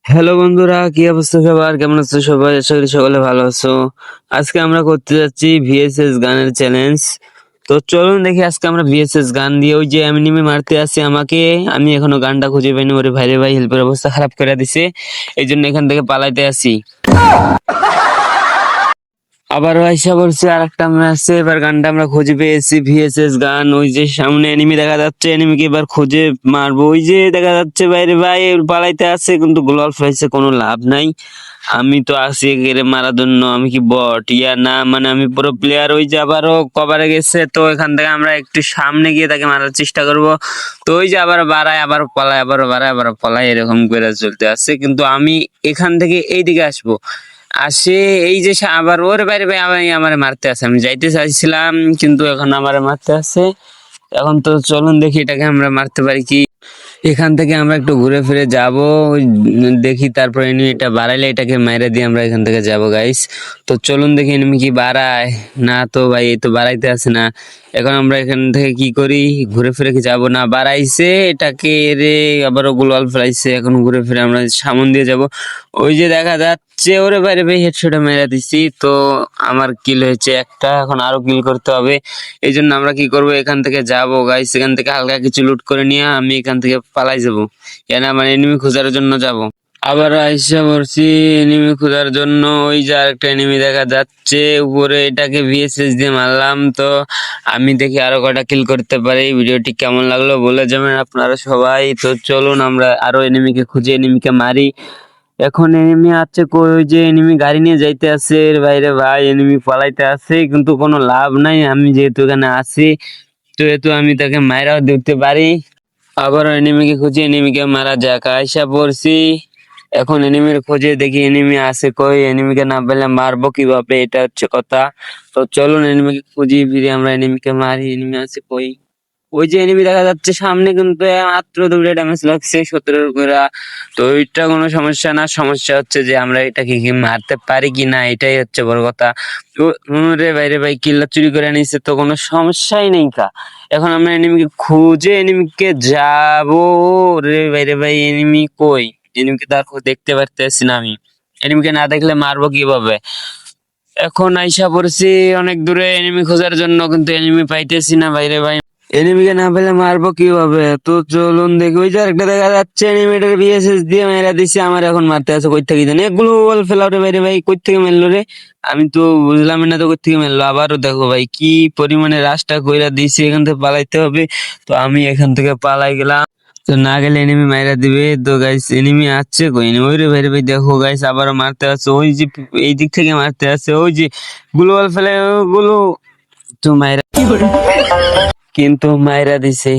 Hello বন্ধুরা, কি অবস্থা সবার? কেমন আছো সবাই? আশা করি সকলে ভালো আছো। আজকে আমরা করতে যাচ্ছি ভিএসএস গানের চ্যালেঞ্জ। তো চলুন দেখি আজকে আমরা ভিএসএস গান দিয়ে ওই যে এনিমি মারতে আসছে আমাকে। আমি এখনো গানটা খুঁজে পাইনি, ওরে ভাইরে ভাই হেল্পের অবস্থা খারাপ করে দিছে, এই জন্য এখান থেকে পালাইতে আসি। আবারও আইসা বলছে আর একটা আমরা আছে, এবার গানটা আমরা খুঁজে পেয়েছি ভিএসএস গান। ওই যে সামনে এনিমি দেখা যাচ্ছে, এনিমিকে এবার খুঁজে মারবো। ওই যে দেখা যাচ্ছে বাইরে ভাই পালাইতে আছে, কিন্তু গ্লোয়াল ফ্লাইসে কোনো লাভ নাই। আমি তো আছি একে মারার জন্য। আমি কি বট ইয়া না, মানে আমি পুরো প্লেয়ার। ওই যে আবারও কভারে গেছে, তো এখান থেকে আমরা একটু সামনে গিয়ে তাকে মারার চেষ্টা করব। তো ওই যে আবার বাড়ায় আবার পলায়, আবার বাড়ায় আবার পলায়, এরকম করে চলতে আছে। কিন্তু আমি এখান থেকে এইদিকে আসবো, আসে এই যে আবার ওর বাইরে ভাই আমি আমারে মারতে আছে। আমি যাইতে চাইছিলাম, কিন্তু এখন আমারে মারতে আছে। এখন তো চলুন দেখি এটাকে আমরা মারতে পারি কি। এখান থেকে আমরা একটু ঘুরে ফিরে যাব, দেখি তারপর এনিমি এটা বাড়াইলে এটাকে মেরে দিয়ে আমরা এখান থেকে যাব গাইস। তো চলুন দেখি এনিমি কি বাড়ায়। না তো ভাই, এই তো বাড়াইতে আছে না। এখন আমরা এখান থেকে কি করি, ঘুরে ফিরে কি যাব? না বাড়াইছে এটাকে রে, আবারও গ্লোয়াল ফেলাইছে। এখন ঘুরে ফিরে আমরা সামন দিয়ে যাব। ওই যে দেখা যাচ্ছে ওরে বাইরে ভাই হেডশটে মেরে দিছি। তো আমার কিল হয়েছে একটা, এখন আরো কিল করতে হবে। এই জন্য আমরা কি করব, এখান থেকে যাব গাইস। এখান থেকে হালকা কিছু লুট করে নিয়ে আমি এখান থেকে পালাই যাব, কেন মানে এনিমি খোঁজার জন্য যাব। আবার আইসা পড়ছি এনিমি খোঁজার জন্য। ওই যে আরেকটা এনিমি দেখা যাচ্ছে উপরে, এটাকে ভিএসএস দিয়ে মারলাম। তো আমি দেখি আরো কয়টা কিল করতে পারি। ভিডিওটি কেমন লাগলো বলে যাবেন আপনারা সবাই। তো চলুন আমরা আরো এনিমিকে খুঁজে এনিমিকে মারি। এখন এনিমি আছে কই, ওই যে এনিমি গাড়ি নিয়ে যাইতে আছে। এর বাইরে ভাই এনিমি পালাইতে আছে, কিন্তু কোনো লাভ নাই। আমি যেহেতু এখানে আছি, তো এতো আমি তাকে মাইরাও দিতে পারি। আবার এনিমিকে খুঁজে এনিমিকে মারা যাক। আইসা পড়ছি এখন এনিমির খোঁজে, দেখি এনিমি আছে কই। এনিমিকে না পেলে মারবো কিভাবে, এটা হচ্ছে কথা। তো চলুন এনিমিকে খুঁজি ফিরে আমরা এনিমিকে মারি। এনিমি আছে কই? ওই যে এনিমি দেখা যাচ্ছে সামনে, কিন্তু মাত্র 2টা ড্যামেজ লাগছে 17 করে। তো ওইটা কোনো সমস্যা না, সমস্যা হচ্ছে যে আমরা এটাকে কি মারতে পারি কি না, এটাই হচ্ছে বড় কথা। তো রে বাইরে ভাই কিল্লা চুরি করে নিচ্ছে, তো কোনো সমস্যাই নেই কা। এখন আমরা এনিমিকে খুঁজে এনিমিকে যাবো। রে বাইরে ভাই এনিমি কই? এনিমিকে তার দেখতে পারতেছি না আমি। এনিমিকে না দেখলে মারবো কিভাবে? এখন আইসা পড়ছি অনেক দূরে এনিমি খোঁজার জন্য, কিন্তু এনিমি পাইতেছি না বাইরে ভাই। এনিমিকে না পেলে মারবো কিভাবে? তো চলুন দেখি। ওই যে আরেকটা দেখা যাচ্ছে এনিমিটার ভিএসএস দিয়ে মেরা দিছে, আমার এখন মারতে আছে কই থেকে জানি। এগুলো বল ফেলাওরে বাইরে ভাই, কই থেকে মারলো রে? আমি তো বুঝলাম না তো কই থেকে মারলো। আবারও দেখো ভাই কি পরিমাণে রাশটা কইরা দিছে, এখান থেকে পালাইতে হবে। তো আমি এখান থেকে পালাই গেলাম। তো না গেলে এনিমি মাইরা দিবে। তো গাইস এনিমি আছে কই? ওই রে ভাই দেখো গাইস, আবারও মারতে আছে। ওই যে এই দিক থেকে মারতে আছে, ওই যে গ্লোবাল বল ফেলে গুলো। তো মাইরা, কিন্তু মাইরা দিছে।